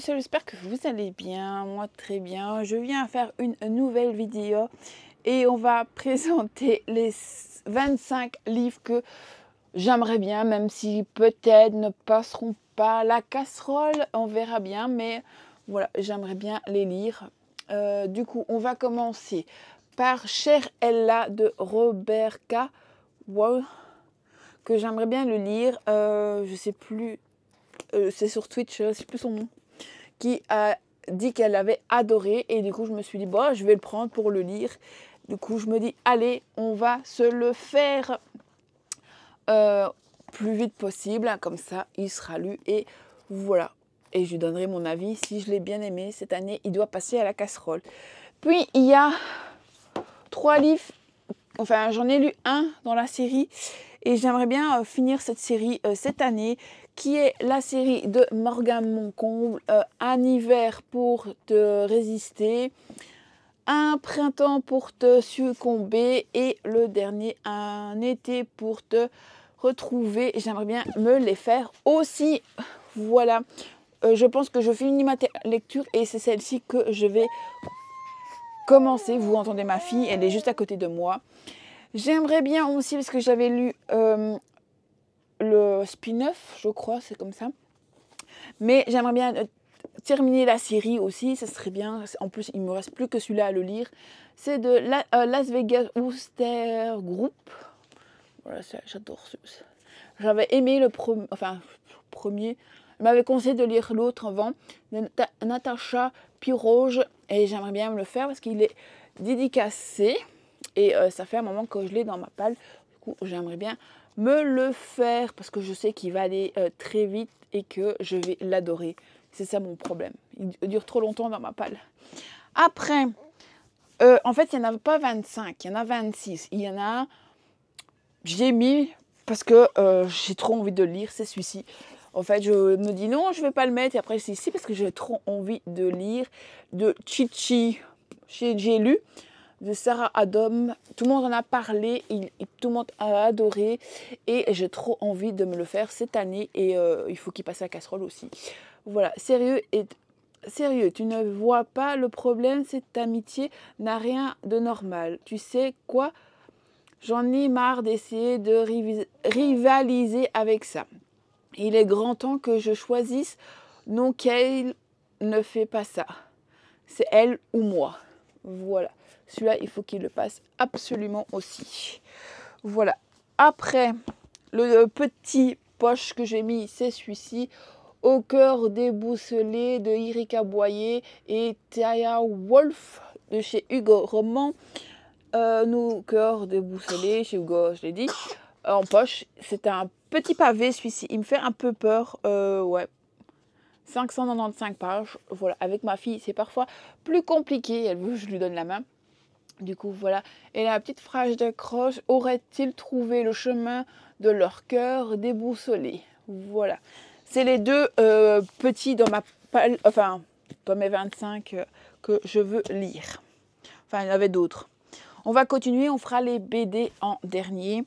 tous, j'espère que vous allez bien, moi très bien. Je viens faire une nouvelle vidéo et on va présenter les 25 livres que j'aimerais bien, même si peut-être ne passeront pas la casserole, on verra bien, mais voilà, j'aimerais bien les lire. Du coup, on va commencer par Chère Ella de Robert K. Wow, que j'aimerais bien le lire. Je sais plus, c'est sur Twitch, je sais plus son nom, qui a dit qu'elle avait adoré et du coup je me suis dit bon, je vais le prendre pour le lire. Du coup je me dis allez, on va se le faire plus vite possible, comme ça il sera lu et voilà. Et je lui donnerai mon avis si je l'ai bien aimé. Cette année il doit passer à la casserole. Puis il y a 3 livres, enfin j'en ai lu un dans la série et j'aimerais bien finir cette série cette année, qui est la série de Morgane Moncomble, Un hiver pour te résister, Un printemps pour te succomber et le dernier, Un été pour te retrouver. J'aimerais bien me les faire aussi. Voilà, je pense que je finis ma lecture et c'est celle-ci que je vais commencer. Vous entendez ma fille, elle est juste à côté de moi. J'aimerais bien aussi, parce que j'avais lu le spin-off, je crois, c'est comme ça. Mais j'aimerais bien terminer la série aussi, ça serait bien. En plus, il ne me reste plus que celui-là à le lire. C'est de Las Vegas Ooster Group. Voilà, j'adore ce. J'avais aimé le premier. Elle m'avait conseillé de lire l'autre avant, de Natacha Piroge. Et j'aimerais bien me le faire parce qu'il est dédicacé. Et ça fait un moment que je l'ai dans ma palle. Du coup, j'aimerais bien me le faire parce que je sais qu'il va aller très vite et que je vais l'adorer. C'est ça mon problème. Il dure trop longtemps dans ma palle. Après, en fait, il n'y en a pas 25, il y en a 26. Il y en a, j'ai mis parce que j'ai trop envie de le lire, c'est celui-ci. En fait, je me dis non, je ne vais pas le mettre. Et après, c'est ici parce que j'ai trop envie de lire de Chichi. J'ai lu de Sarah Adam. Tout le monde en a parlé, tout le monde a adoré et j'ai trop envie de me le faire cette année et il faut qu'il passe à la casserole aussi. Voilà, sérieux, tu ne vois pas le problème, cette amitié n'a rien de normal. Tu sais quoi? J'en ai marre d'essayer de rivaliser avec ça. Il est grand temps que je choisisse. Non, qu'elle ne fait pas ça. C'est elle ou moi. Voilà. Celui-là, il faut qu'il le passe absolument aussi. Voilà. Après, le petit poche que j'ai mis, c'est celui-ci. Au cœur déboussolé de Erika Boyer et Taya Wolf de chez Hugo Roman. Nos cœurs déboussolés chez Hugo, je l'ai dit. En poche, c'est un petit pavé celui-ci. Il me fait un peu peur. Ouais. 595 pages, voilà, avec ma fille, c'est parfois plus compliqué, elle veut que je lui donne la main. Du coup, voilà. Et la petite phrase d'accroche, aurait-il trouvé le chemin de leur cœur déboussolé? Voilà. C'est les deux petits dans ma palle, enfin, dans mes 25 que je veux lire. Enfin, il y en avait d'autres. On va continuer, on fera les BD en dernier.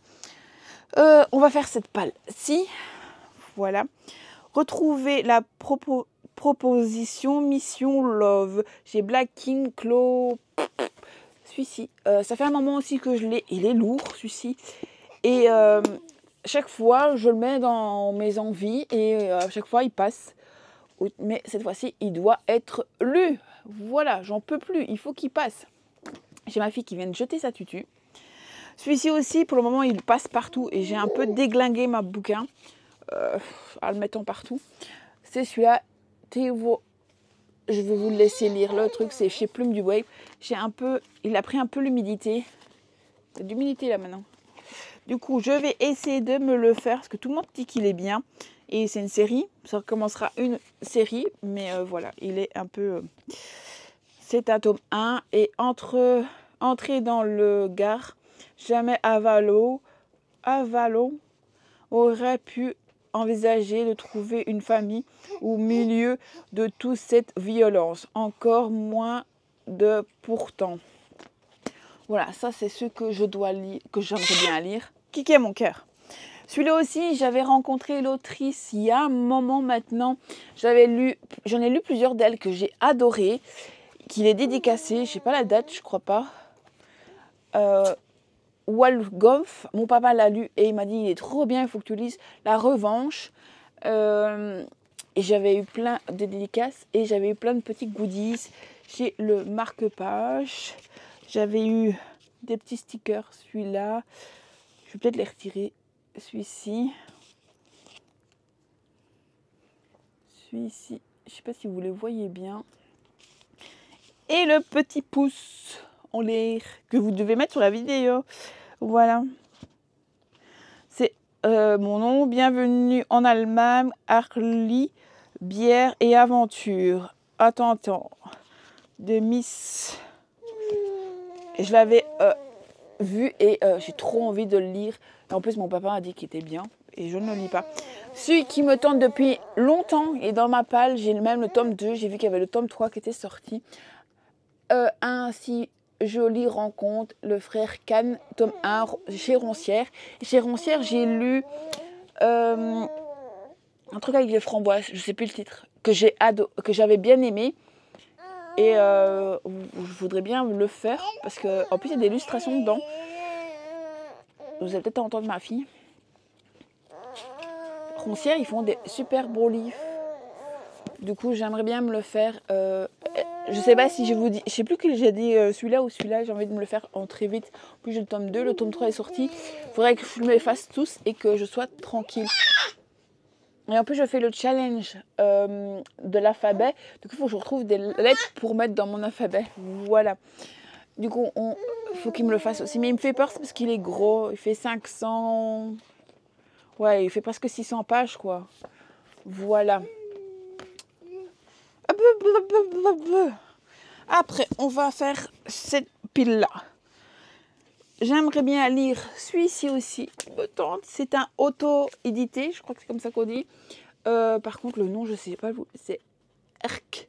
On va faire cette palle-ci. Voilà. Retrouver la proposition Mission Love chez Black King Claw. Celui-ci, ça fait un moment aussi que je l'ai. Il est lourd, celui-ci. Et chaque fois, je le mets dans mes envies et à chaque fois, il passe. Mais cette fois-ci, il doit être lu. Voilà, j'en peux plus. Il faut qu'il passe. J'ai ma fille qui vient de jeter sa tutu. Celui-ci aussi, pour le moment, il passe partout et j'ai un peu déglingué ma bouquin. En le mettant partout. C'est celui-là, Théo. Je vais vous le laisser lire. Le truc, c'est chez Plume du Wave. Il a pris un peu l'humidité. Il y a de l'humidité là maintenant. Du coup, je vais essayer de me le faire parce que tout le monde dit qu'il est bien. Et c'est une série. Ça recommencera une série. Mais voilà, il est un peu. C'est un tome 1. Et entrer dans le Gard, jamais Avalo aurait pu envisager de trouver une famille au milieu de toute cette violence. Encore moins de pourtant. Voilà, ça c'est ce que je dois lire, que j'aimerais bien lire. Qui est mon cœur. Celui-là aussi, j'avais rencontré l'autrice il y a un moment maintenant. J'en ai lu plusieurs d'elles que j'ai adorées, qu'il est dédicacé, je sais pas la date, je crois pas. Wolfgoff, mon papa l'a lu et il m'a dit il est trop bien, il faut que tu lises La Revanche. Et j'avais eu plein de dédicaces et j'avais eu plein de petits goodies. J'ai le marque-page, j'avais eu des petits stickers, celui-là. Je vais peut-être les retirer. Celui-ci. Celui-ci. Je ne sais pas si vous les voyez bien. Et le petit pouce en l'air que vous devez mettre sur la vidéo. Voilà. C'est mon nom. Bienvenue en Allemagne. Harley, bière et aventure. Attends. De Miss. Je l'avais vu et j'ai trop envie de le lire. Et en plus, mon papa a dit qu'il était bien et je ne le lis pas. Celui qui me tente depuis longtemps et dans ma palle, j'ai même le tome 2. J'ai vu qu'il y avait le tome 3 qui était sorti. Ainsi jolie rencontre, le frère Kahn, tome 1, chez Roncière. Chez Roncière, j'ai lu un truc avec les framboises, je ne sais plus le titre, que j'avais bien aimé. Et je voudrais bien le faire parce qu'en plus il y a des illustrations dedans. Vous allez peut-être entendre ma fille. Roncière, ils font des super beaux livres. Du coup, j'aimerais bien me le faire. Je sais pas si je vous dis, je sais plus que j'ai dit celui-là ou celui-là. J'ai envie de me le faire en très vite. En plus, j'ai le tome 2, le tome 3 est sorti. Il faudrait que je me les fasse tous et que je sois tranquille. Et en plus, je fais le challenge de l'alphabet. Du coup, il faut que je retrouve des lettres pour mettre dans mon alphabet. Voilà. Du coup, il faut qu'il me le fasse aussi. Mais il me fait peur parce qu'il est gros. Il fait 500... Ouais, il fait presque 600 pages, quoi. Voilà. Après, on va faire cette pile-là. J'aimerais bien lire celui-ci aussi. C'est un auto-édité, je crois que c'est comme ça qu'on dit. Par contre, le nom, je ne sais pas. C'est Erk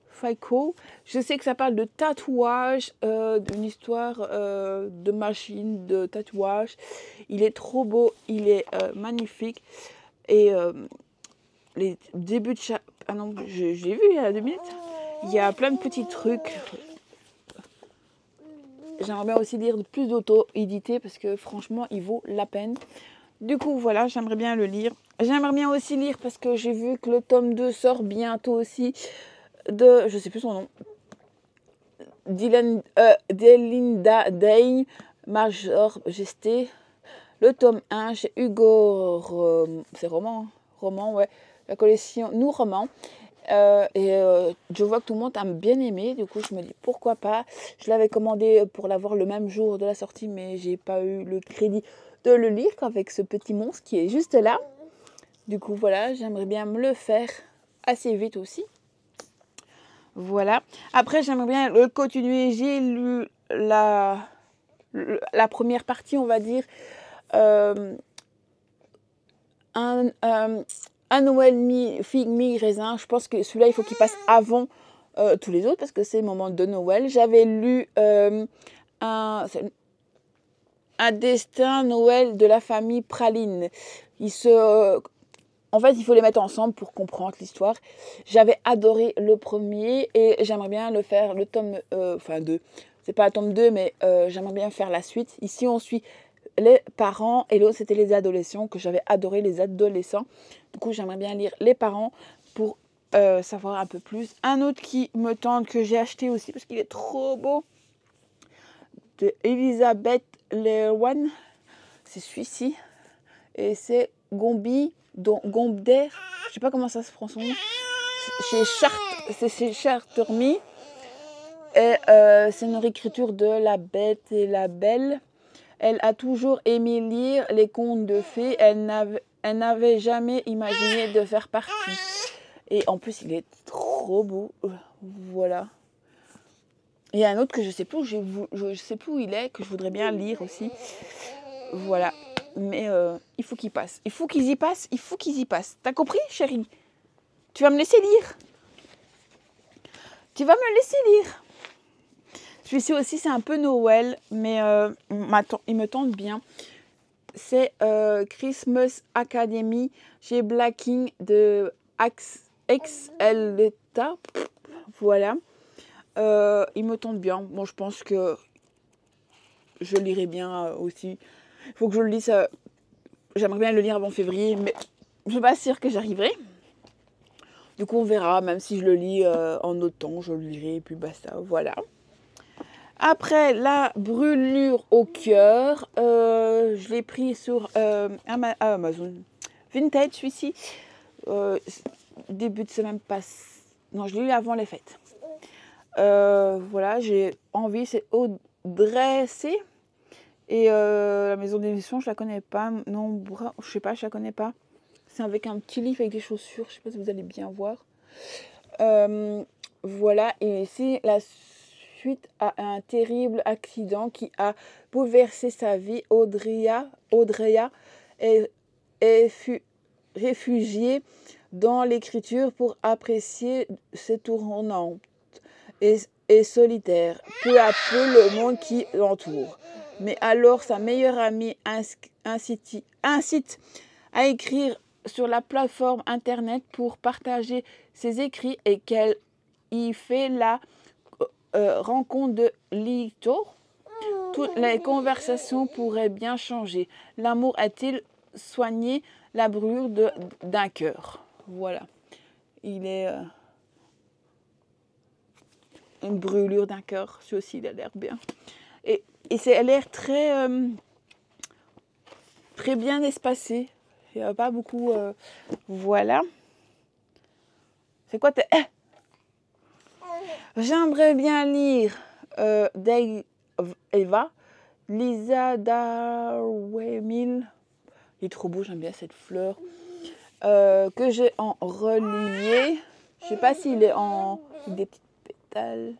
Faiko. Je sais que ça parle de tatouage, d'une histoire de machine, de tatouage. Il est trop beau, il est magnifique. Et les débuts de chaque... Ah non, je l'ai vu il y a 2 minutes. Il y a plein de petits trucs. J'aimerais bien aussi lire plus d'auto-édité parce que franchement, il vaut la peine. Du coup, voilà, j'aimerais bien le lire. J'aimerais bien aussi lire parce que j'ai vu que le tome 2 sort bientôt aussi de... Je sais plus son nom. Delinda Day, Major Gesté. Le tome 1 chez Hugo... C'est roman, ouais. La collection Nous Romans. Je vois que tout le monde a bien aimé, du coup je me dis pourquoi pas. Je l'avais commandé pour l'avoir le même jour de la sortie, mais j'ai pas eu le crédit de le lire avec ce petit monstre qui est juste là. Du coup voilà, j'aimerais bien me le faire assez vite aussi. Voilà. Après j'aimerais bien le continuer. J'ai lu la première partie, on va dire. Un Noël figue, mi-raisin. Je pense que celui-là, il faut qu'il passe avant tous les autres parce que c'est le moment de Noël. J'avais lu un destin Noël de la famille Praline. En fait, il faut les mettre ensemble pour comprendre l'histoire. J'avais adoré le premier et j'aimerais bien le faire, le tome 2. C'est pas le tome 2, mais j'aimerais bien faire la suite. Ici, on suit les parents et l'autre c'était les adolescents, que j'avais adoré les adolescents. Du coup j'aimerais bien lire les parents pour savoir un peu plus. Un autre qui me tente, que j'ai acheté aussi parce qu'il est trop beau, de Elisabeth Lewan, c'est celui-ci et c'est Gombder, je sais pas comment ça se prend son nom, c'est chez Chartermy et c'est une réécriture de La Bête et la Belle. Elle a toujours aimé lire les contes de fées. Elle n'avait jamais imaginé de faire partie. Et en plus, il est trop beau. Voilà. Il y a un autre que je sais plus où il est, que je voudrais bien lire aussi. Voilà. Mais il faut qu'il passe. Il faut qu'ils y passent. Il faut qu'ils y passent. T'as compris, chérie? Tu vas me laisser lire. Tu vas me laisser lire. Celui-ci aussi, c'est un peu Noël, mais il me tente bien. c'est Christmas Academy chez Blacking de XLETA. Voilà. Il me tente bien. Bon, je pense que je lirai bien aussi. Il faut que je le lise. J'aimerais bien le lire avant février, mais je ne suis pas sûre que j'arriverai. Du coup, on verra. Même si je le lis en automne, je le lirai et puis basta. Voilà. Après, la brûlure au cœur, je l'ai pris sur Amazon Vintage, celui-ci. Début de semaine passée. Non, je l'ai eu avant les fêtes. Voilà, j'ai envie, c'est Audrey C. Et la maison d'édition, je la connais pas. Non, je sais pas, je la connais pas. C'est avec un petit livre avec des chaussures. Je sais pas si vous allez bien voir. Voilà, et c'est la suite à un terrible accident qui a bouleversé sa vie. Audrey fut réfugiée dans l'écriture pour apprécier ses tournantes et solitaire, peu à peu le monde qui l'entoure. Mais alors sa meilleure amie incite à écrire sur la plateforme internet pour partager ses écrits et qu'elle y fait la rencontre de Lito. Toutes les conversations pourraient bien changer. L'amour a-t-il soigné la brûlure d'un cœur? Voilà. Il est une brûlure d'un cœur. Celui-ci, il a l'air bien. Et ça a l'air très, très bien espacé. Il n'y a pas beaucoup... voilà. C'est quoi J'aimerais bien lire Eva, Lisa Darwemil. Il est trop beau, j'aime bien cette fleur. Que j'ai en relié. Je sais pas s'il est en des petites pétales.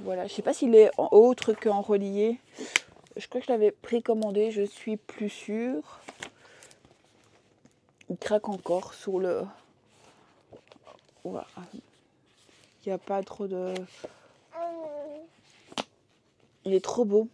Voilà, je sais pas s'il est en autre qu'en relié. Je crois que je l'avais précommandé, je suis plus sûre. Il craque encore sur le... Voilà. Il n'y a pas trop de... Il est trop beau.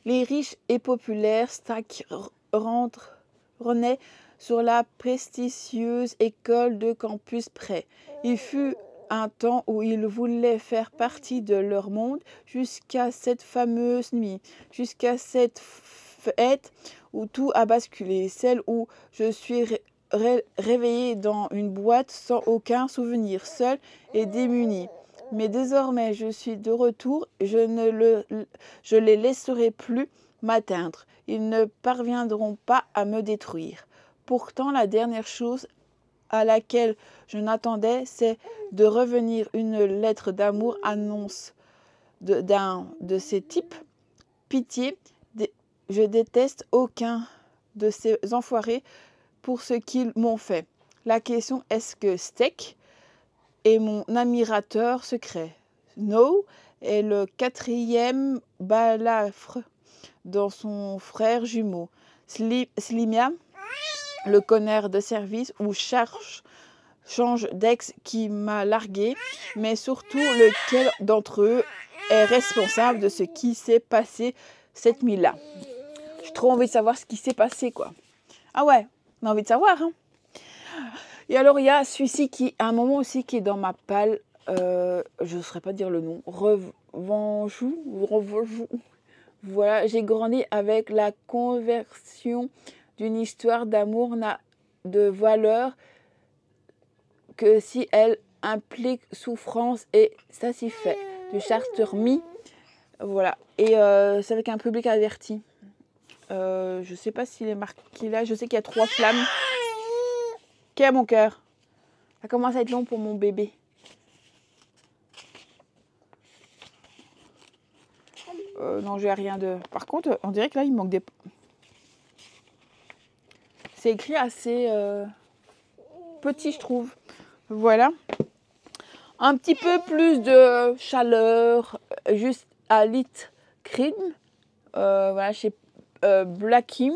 Les riches et populaires Stack renaît sur la prestigieuse école de Campus Près. Il fut un temps où ils voulaient faire partie de leur monde jusqu'à cette fameuse nuit, jusqu'à cette fête où tout a basculé, celle où je suis réveillée dans une boîte sans aucun souvenir, seule et démunie. Mais désormais, je suis de retour, je les laisserai plus m'atteindre. Ils ne parviendront pas à me détruire. Pourtant, la dernière chose à laquelle je n'attendais, c'est de revenir une lettre d'amour annonce d'un de ces types. Pitié, je déteste aucun de ces enfoirés pour ce qu'ils m'ont fait. La question est-ce que Steak est mon admirateur secret? No est le quatrième balafre dans son frère jumeau. Slimia, le connard de service, ou change d'ex qui m'a largué, mais surtout lequel d'entre eux est responsable de ce qui s'est passé cette nuit-là. J'ai trop envie de savoir ce qui s'est passé, quoi. Ah ouais, on a envie de savoir, hein. Et alors, il y a celui-ci qui, à un moment aussi, qui est dans ma palle, je ne saurais pas dire le nom, Revanjou. Voilà, j'ai grandi avec la conversion d'une histoire d'amour n'a de valeur que si elle implique souffrance et satisfait. De Chartermy. Voilà. Et c'est avec un public averti. Je ne sais pas s'il est marqué là. Je sais qu'il y a 3 flammes. Qui a mon cœur? Ça commence à être long pour mon bébé. Non, j'ai rien de... Par contre, on dirait que là, il manque des... C'est écrit assez petit, je trouve. Voilà. Un petit peu plus de chaleur, juste à Lit Cream. Voilà, chez Blacking.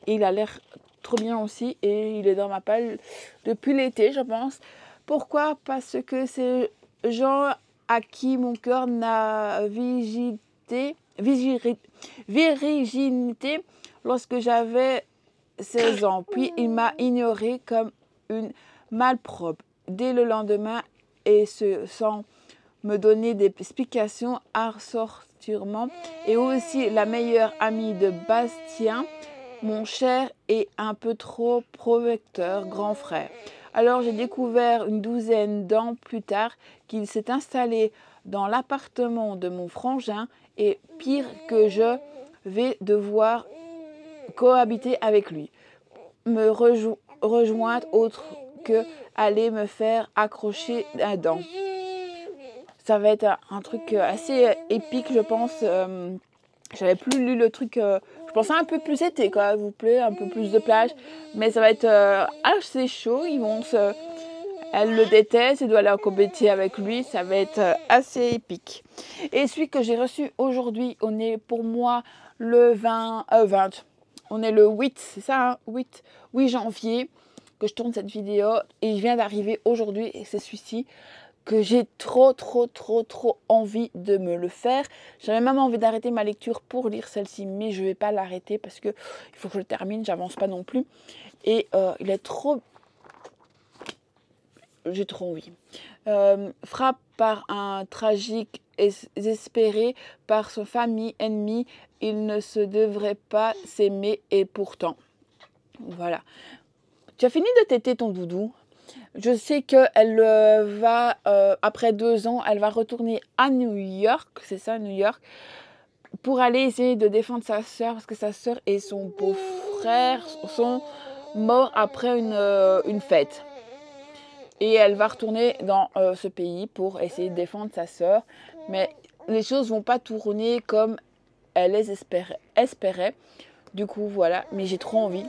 Il a l'air trop bien aussi et il est dans ma palle depuis l'été, je pense. Pourquoi? Parce que c'est gens à qui mon cœur n'a visité virginité lorsque j'avais 16 ans. Puis il m'a ignorée comme une malpropre dès le lendemain et sans me donner des explications assortirement. Et aussi la meilleure amie de Bastien, mon cher et un peu trop protecteur grand frère. Alors j'ai découvert une douzaine d'ans plus tard qu'il s'est installé dans l'appartement de mon frangin et pire que je vais devoir cohabiter avec lui. Me rejoindre autre que aller me faire accrocher un dent. Ça va être un truc assez épique, je pense. J'avais plus lu le truc. Je pensais un peu plus été, quoi, s'il vous plaît, un peu plus de plage. Mais ça va être assez chaud. Elle le déteste, elle doit aller en compétition avec lui. Ça va être assez épique. Et celui que j'ai reçu aujourd'hui, on est pour moi le 20. On est le 8, c'est ça, hein, 8 janvier que je tourne cette vidéo. Et il vient d'arriver aujourd'hui et c'est celui-ci que j'ai trop envie de me le faire. J'avais même envie d'arrêter ma lecture pour lire celle-ci, mais je ne vais pas l'arrêter parce que il faut que je le termine, j'avance pas non plus. Et il est trop... J'ai trop envie. Frappe par un tragique désespéré par sa famille ennemie, il ne se devrait pas s'aimer et pourtant. Voilà. Tu as fini de téter ton doudou? Je sais qu'elle va, après 2 ans, elle va retourner à New York, c'est ça, New York, pour aller essayer de défendre sa sœur, parce que sa sœur et son beau-frère sont morts après une fête. Et elle va retourner dans ce pays pour essayer de défendre sa sœur, mais les choses vont pas tourner comme elle les espérait. Du coup, voilà, mais j'ai trop envie.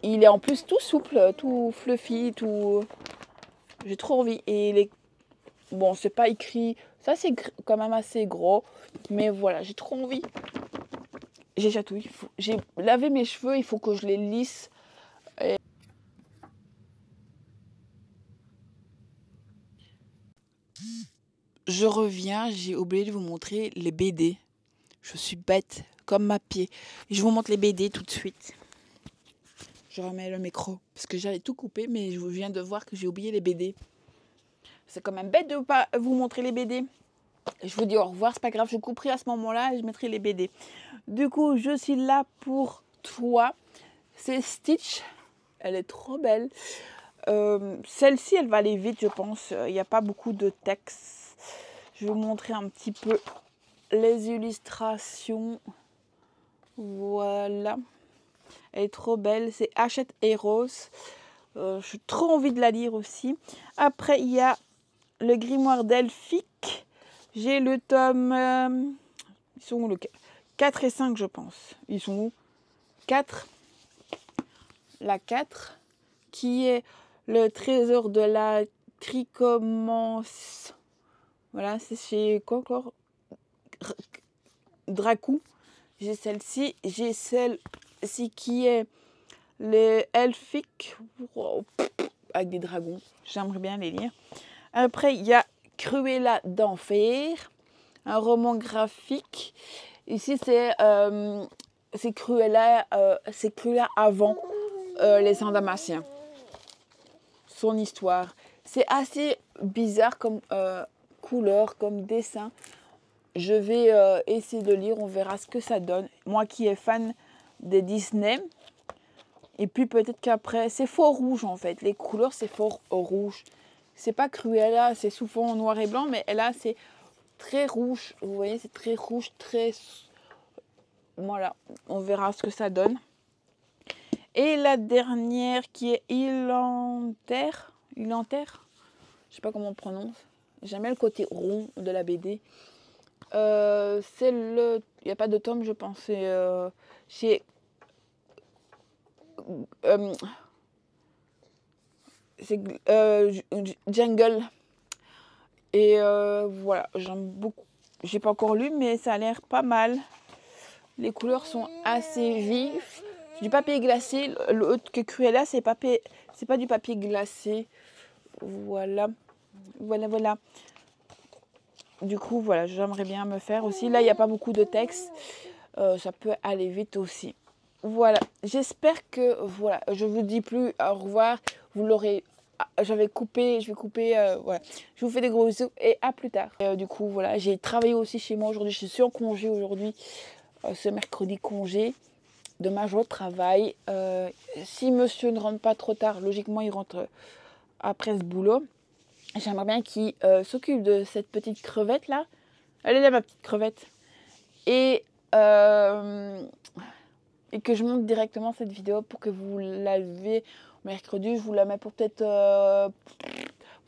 Il est en plus tout souple, tout fluffy, tout... J'ai trop envie. Et bon, c'est pas écrit. Ça, c'est quand même assez gros. Mais voilà, j'ai trop envie. J'ai chatouillé. J'ai lavé mes cheveux. Il faut que je les lisse. Et... Je reviens. J'ai oublié de vous montrer les BD. Je suis bête comme ma pied. Je vous montre les BD tout de suite. Je remets le micro. Parce que j'allais tout couper. Mais je viens de voir que j'ai oublié les BD. C'est quand même bête de ne pas vous montrer les BD. Je vous dis au revoir, c'est pas grave, je couperai à ce moment-là et je mettrai les BD. Du coup, je suis là pour toi. C'est Stitch. Elle est trop belle. Celle-ci, elle va aller vite, je pense. Il n'y a pas beaucoup de texte. Je vais vous montrer un petit peu les illustrations. Voilà. Elle est trop belle. C'est Hachette Heroes. J'ai trop envie de la lire aussi. Après, il y a le grimoire d'Elphick. J'ai le tome... ils sont où, le 4 et 5, je pense. Ils sont où? 4. La 4, qui est le trésor de la trichomance. Voilà, c'est chez quoi encore? Dracou. J'ai celle-ci. J'ai celle-ci qui est les Elphick. Wow. Avec des dragons. J'aimerais bien les lire. Après, il y a Cruella d'Enfer, un roman graphique. Ici, c'est Cruella avant les Dalmatiens. Son histoire. C'est assez bizarre comme couleur, comme dessin. Je vais essayer de lire, on verra ce que ça donne. Moi qui est fan des Disney. Et puis peut-être qu'après, c'est fort rouge en fait. Les couleurs, c'est fort rouge. C'est pas Cruella, c'est souvent noir et blanc, mais là, c'est très rouge. Vous voyez, c'est très rouge, très... Voilà, on verra ce que ça donne. Et la dernière qui est Ilanter. Je sais pas comment on prononce. J'aime bien le côté rond de la BD. C'est le... Il n'y a pas de tome, je pense. C'est chez... c'est Jungle. Et voilà, j'aime beaucoup. J'ai pas encore lu, mais ça a l'air pas mal. Les couleurs sont assez vives. Du papier glacé. L'autre que Cruella, c'est pas du papier glacé. Voilà. Du coup, voilà, j'aimerais bien me faire aussi. Là, il n'y a pas beaucoup de texte. Ça peut aller vite aussi. Voilà, j'espère que, voilà, je vous dis plus au revoir. Vous l'aurez, j'avais coupé, je vais couper, voilà. Je vous fais des gros bisous et à plus tard. Du coup, voilà, j'ai travaillé aussi chez moi aujourd'hui. Je suis en congé aujourd'hui, ce mercredi congé. Demain, je retravaille. Si monsieur ne rentre pas trop tard, logiquement, il rentre après ce boulot. J'aimerais bien qu'il s'occupe de cette petite crevette là. Elle est là, ma petite crevette. Et, et que je monte directement cette vidéo pour que vous la verrez mercredi. Je vous la mets pour peut-être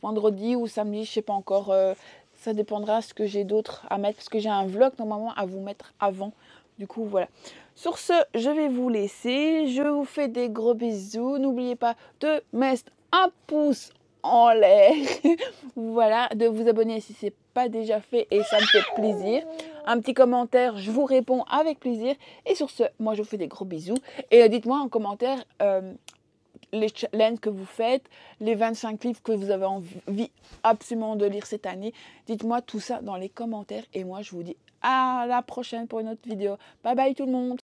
vendredi ou samedi, je sais pas encore. Ça dépendra de ce que j'ai d'autre à mettre. Parce que j'ai un vlog normalement à vous mettre avant. Du coup, voilà. Sur ce, je vais vous laisser. Je vous fais des gros bisous. N'oubliez pas de mettre un pouce en l'air. Voilà, de vous abonner si ce n'est pas déjà fait et ça me fait plaisir. Un petit commentaire, je vous réponds avec plaisir. Et sur ce, moi je vous fais des gros bisous. Et dites-moi en commentaire les challenges que vous faites, les 25 livres que vous avez envie absolument de lire cette année. Dites-moi tout ça dans les commentaires et moi je vous dis à la prochaine pour une autre vidéo. Bye bye tout le monde!